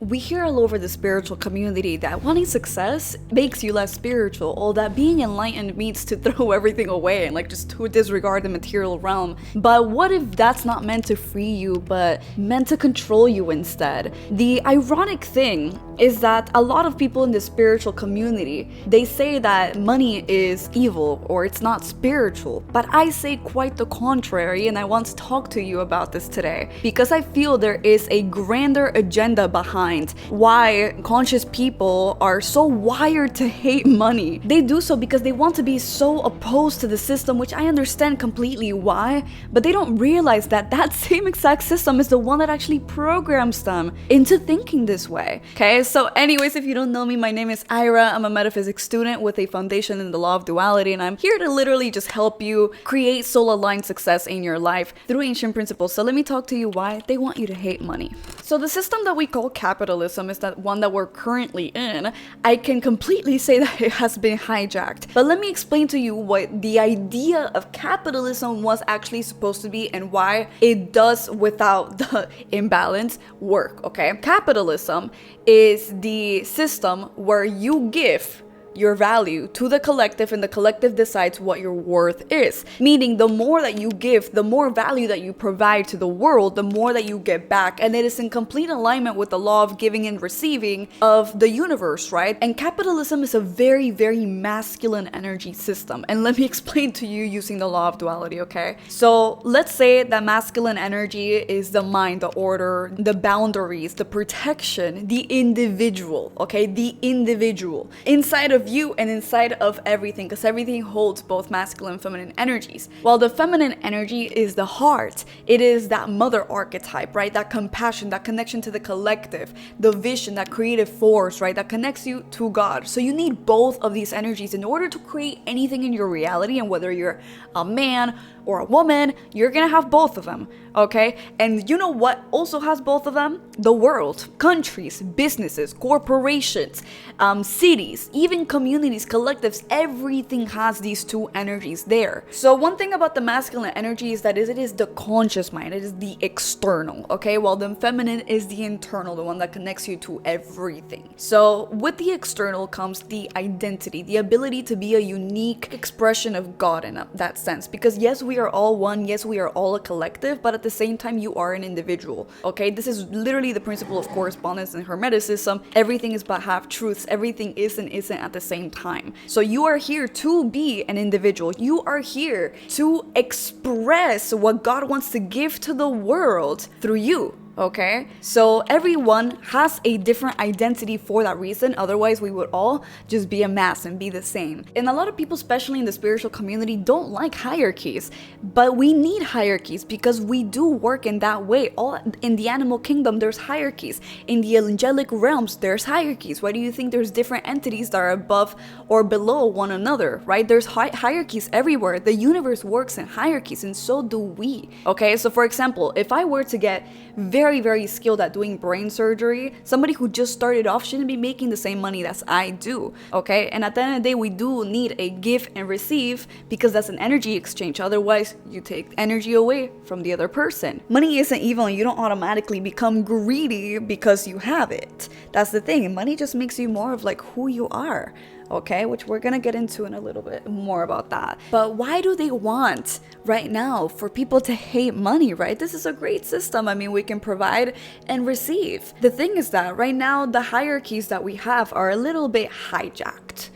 We hear all over the spiritual community that wanting success makes you less spiritual, or that being enlightened means to throw everything away and like just to disregard the material realm. But what if that's not meant to free you, but meant to control you instead? The ironic thing is that a lot of people in the spiritual community, they say that money is evil or it's not spiritual, but I say quite the contrary, and I want to talk to you about this today because I feel there is a grander agenda behind why conscious people are so wired to hate money. They do so because they want to be so opposed to the system, which I understand completely why, but they don't realize that that same exact system is the one that actually programs them into thinking this way. Okay, so anyways, if you don't know me, my name is Ira. I'm a metaphysics student with a foundation in the law of duality, and I'm here to literally just help you create soul-aligned success in your life through ancient principles. So let me talk to you why they want you to hate money. So the system that we call capitalism is that one that we're currently in. I can completely say that it has been hijacked, but let me explain to you what the idea of capitalism was actually supposed to be and why it does, without the imbalance, work. Okay, capitalism is the system where you give your value to the collective and the collective decides what your worth is. Meaning the more that you give, the more value that you provide to the world, the more that you get back. And it is in complete alignment with the law of giving and receiving of the universe, right? And capitalism is a very, very masculine energy system. And let me explain to you using the law of duality, okay? So let's say that masculine energy is the mind, the order, the boundaries, the protection, the individual, okay? The individual. Inside of you and inside of everything, because everything holds both masculine and feminine energies. While the feminine energy is the heart, it is that mother archetype, right? That compassion, that connection to the collective, the vision, that creative force, right? That connects you to God. So you need both of these energies in order to create anything in your reality. And whether you're a man or a woman, you're gonna have both of them, okay? And you know what also has both of them? The world, countries, businesses, corporations, cities, even communities, collectives, everything has these two energies there. So one thing about the masculine energy is that it is the conscious mind, it is the external, okay? While the feminine is the internal, the one that connects you to everything. So with the external comes the identity, the ability to be a unique expression of God in that sense. Because yes, we are all one, yes, we are all a collective, but at the same time, you are an individual, okay? This is literally the principle of correspondence in Hermeticism. Everything is but half truths. Everything is and isn't at the same time. So you are here to be an individual. You are here to express what God wants to give to the world through you. Okay, so everyone has a different identity for that reason. Otherwise, we would all just be a mass and be the same. And a lot of people, especially in the spiritual community, don't like hierarchies. But we need hierarchies because we do work in that way. All in the animal kingdom, there's hierarchies. In the angelic realms, there's hierarchies. Why do you think there's different entities that are above or below one another, right? There's hierarchies everywhere. The universe works in hierarchies, and so do we. Okay, so for example, if I were to get very, very skilled at doing brain surgery, somebody who just started off shouldn't be making the same money as I do, okay? And at the end of the day, we do need a give and receive because that's an energy exchange. Otherwise, you take energy away from the other person. Money isn't evil, and you don't automatically become greedy because you have it. That's the thing. Money just makes you more of like who you are. Okay, which we're gonna get into in a little bit more about that. But why do they want right now for people to hate money, right? This is a great system. I mean, we can provide and receive. The thing is that right now, the hierarchies that we have are a little bit hijacked.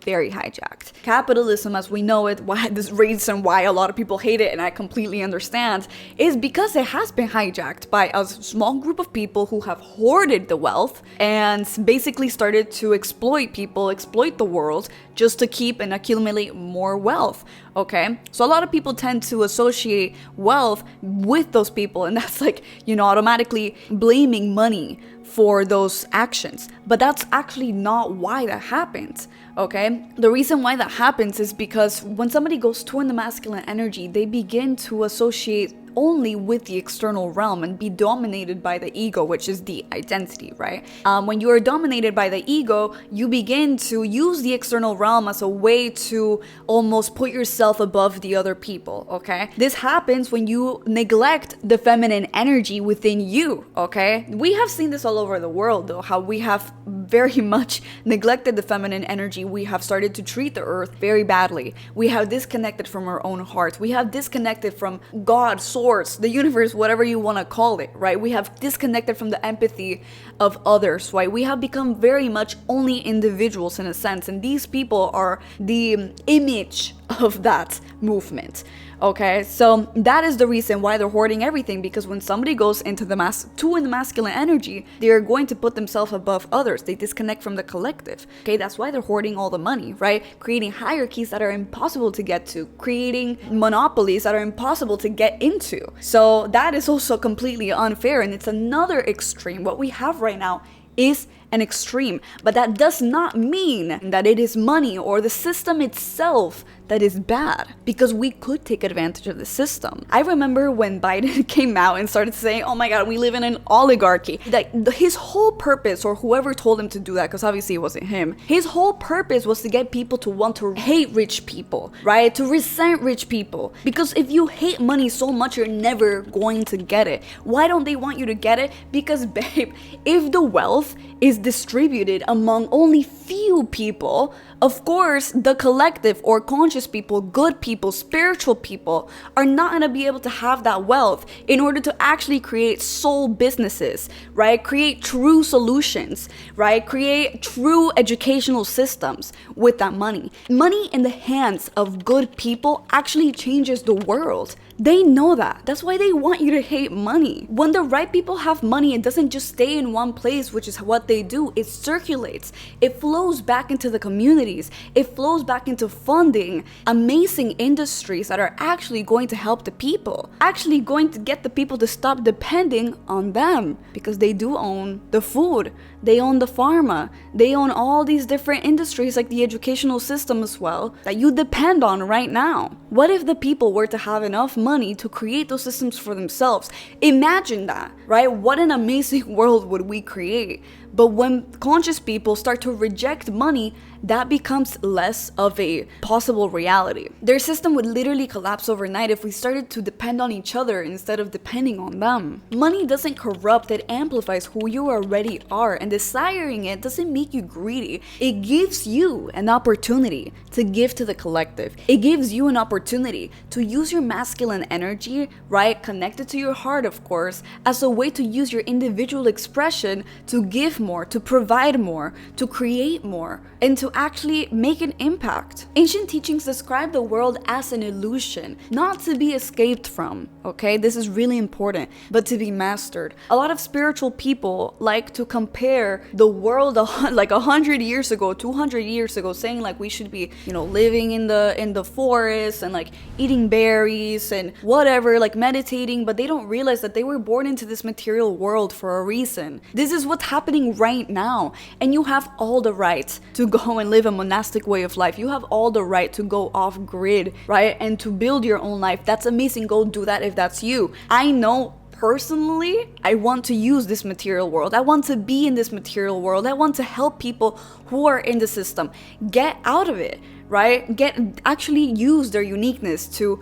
Very hijacked. Capitalism as we know it, why this reason why a lot of people hate it, and I completely understand, is because it has been hijacked by a small group of people who have hoarded the wealth and basically started to exploit people, exploit the world just to keep and accumulate more wealth. Okay, so a lot of people tend to associate wealth with those people, and that's like, you know, automatically blaming money for those actions. But that's actually not why that happens. Okay, the reason why that happens is because when somebody goes too in the masculine energy, they begin to associate only with the external realm and be dominated by the ego, which is the identity, right? When you are dominated by the ego, you begin to use the external realm as a way to almost put yourself above the other people, okay? This happens when you neglect the feminine energy within you, okay? We have seen this all over the world, though, how we have very much neglected the feminine energy. We have started to treat the earth very badly. We have disconnected from our own hearts. We have disconnected from God, source, the universe, whatever you want to call it, right? We have disconnected from the empathy of others, right? We have become very much only individuals in a sense, and these people are the image of that movement. Okay, so that is the reason why they're hoarding everything, because when somebody goes into the masculine energy, they're going to put themselves above others. They disconnect from the collective. Okay, that's why they're hoarding all the money, right? Creating hierarchies that are impossible to get to, creating monopolies that are impossible to get into. So that is also completely unfair, and it's another extreme. What we have right now is an extreme, but that does not mean that it is money or the system itself that is bad, because we could take advantage of the system. I remember when Biden came out and started saying, oh my god, we live in an oligarchy. Like, his whole purpose, or whoever told him to do that, because obviously it wasn't him, his whole purpose was to get people to want to hate rich people, right? To resent rich people. Because if you hate money so much, you're never going to get it. Why don't they want you to get it? Because, babe, if the wealth is distributed among only few people, of course, the collective or conscious people, good people, spiritual people, are not going to be able to have that wealth in order to actually create soul businesses, right? Create true solutions, right? Create true educational systems with that money. Money in the hands of good people actually changes the world. They know that. That's why they want you to hate money. When the right people have money, it doesn't just stay in one place, which is what they do. It circulates. It flows back into the communities. It flows back into funding amazing industries that are actually going to help the people. Actually going to get the people to stop depending on them, because they do own the food. They own the pharma. They own all these different industries, like the educational system as well, that you depend on right now. What if the people were to have enough money to create those systems for themselves? Imagine that, right? What an amazing world would we create. But when conscious people start to reject money, that becomes less of a possible reality. Their system would literally collapse overnight if we started to depend on each other instead of depending on them. Money doesn't corrupt, it amplifies who you already are, and desiring it doesn't make you greedy. It gives you an opportunity to give to the collective. It gives you an opportunity to use your masculine energy, right, connected to your heart, of course, as a way to use your individual expression to give more, to provide more, to create more, and to actually make an impact. Ancient teachings describe the world as an illusion, not to be escaped from, okay? This is really important, but to be mastered. A lot of spiritual people like to compare the world like 100 years ago, 200 years ago, saying like we should be, living in the forest and like eating berries and whatever, like meditating, but they don't realize that they were born into this material world for a reason. This is what's happening right now, and you have all the right to go and live a monastic way of life. You have all the right to go off grid, right? And to build your own life. That's amazing. Go do that if that's you. I know personally, I want to use this material world. I want to be in this material world. I want to help people who are in the system get out of it, right? Actually use their uniqueness to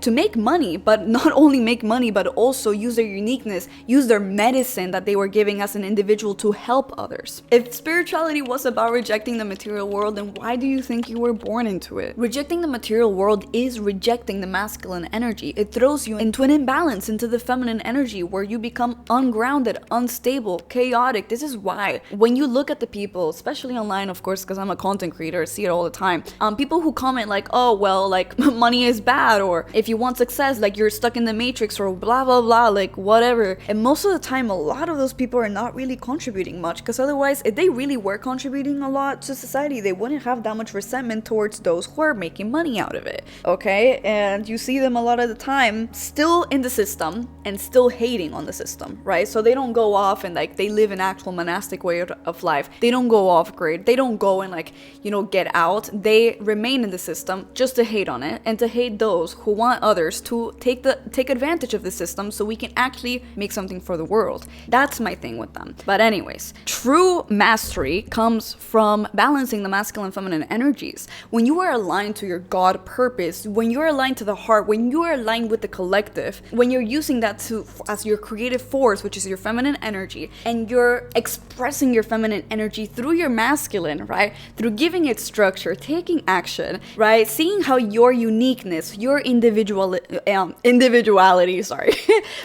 make money, but not only make money, but also use their uniqueness, use their medicine that they were giving as an individual to help others. If spirituality was about rejecting the material world, then why do you think you were born into it? Rejecting the material world is rejecting the masculine energy. It throws you into an imbalance, into the feminine energy, where you become ungrounded, unstable, chaotic. This is why when you look at the people, especially online, of course, because I'm a content creator, I see it all the time. People who comment like, oh, well, like money is bad, or if you want success, like you're stuck in the matrix, or blah, blah, blah, like whatever. And most of the time, a lot of those people are not really contributing much, because otherwise, if they really were contributing a lot to society, they wouldn't have that much resentment towards those who are making money out of it, okay? And you see them a lot of the time still in the system and still hating on the system, right? So they don't go off and like they live an actual monastic way of life. They don't go off grid. They don't go and like, get out. They they remain in the system just to hate on it and to hate those who want others to take advantage of the system so we can actually make something for the world. That's my thing with them. But anyways, true mastery comes from balancing the masculine and feminine energies. When you are aligned to your God purpose, when you're aligned to the heart, when you are aligned with the collective, when you're using that as your creative force, which is your feminine energy, and you're expressing your feminine energy through your masculine, right? Through giving it structure, taking action, right? Seeing how your uniqueness, your individuality, sorry,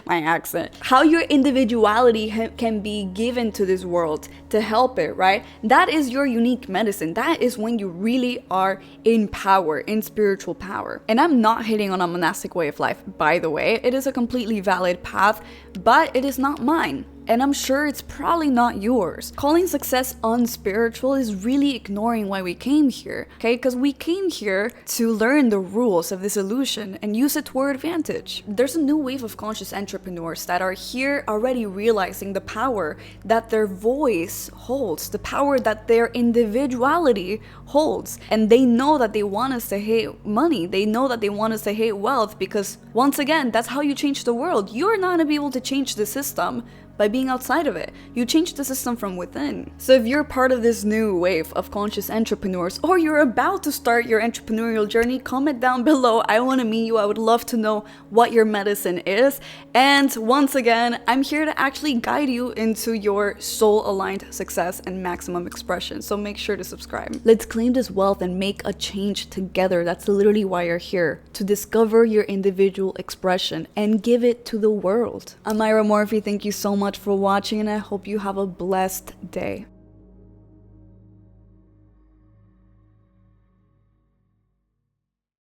my accent, how your individuality can be given to this world to help it, right? That is your unique medicine. That is when you really are in power, in spiritual power. And I'm not hating on a monastic way of life, by the way. It is a completely valid path, but it is not mine. And I'm sure it's probably not yours. Calling success unspiritual is really ignoring why we came here, okay? Because we came here to learn the rules of this illusion and use it to our advantage. There's a new wave of conscious entrepreneurs that are here already realizing the power that their voice holds, the power that their individuality holds. And they know that they want us to hate money. They know that they want us to hate wealth because, once again, that's how you change the world. You're not going to be able to change the system by being outside of it. You change the system from within. So if you're part of this new wave of conscious entrepreneurs, or you're about to start your entrepreneurial journey, comment down below. I want to meet you. I would love to know what your medicine is. And once again, I'm here to actually guide you into your soul-aligned success and maximum expression. So make sure to subscribe. Let's claim this wealth and make a change together. That's literally why you're here, to discover your individual expression and give it to the world. I'm Myra Morphy. Thank you so much for watching, and I hope you have a blessed day.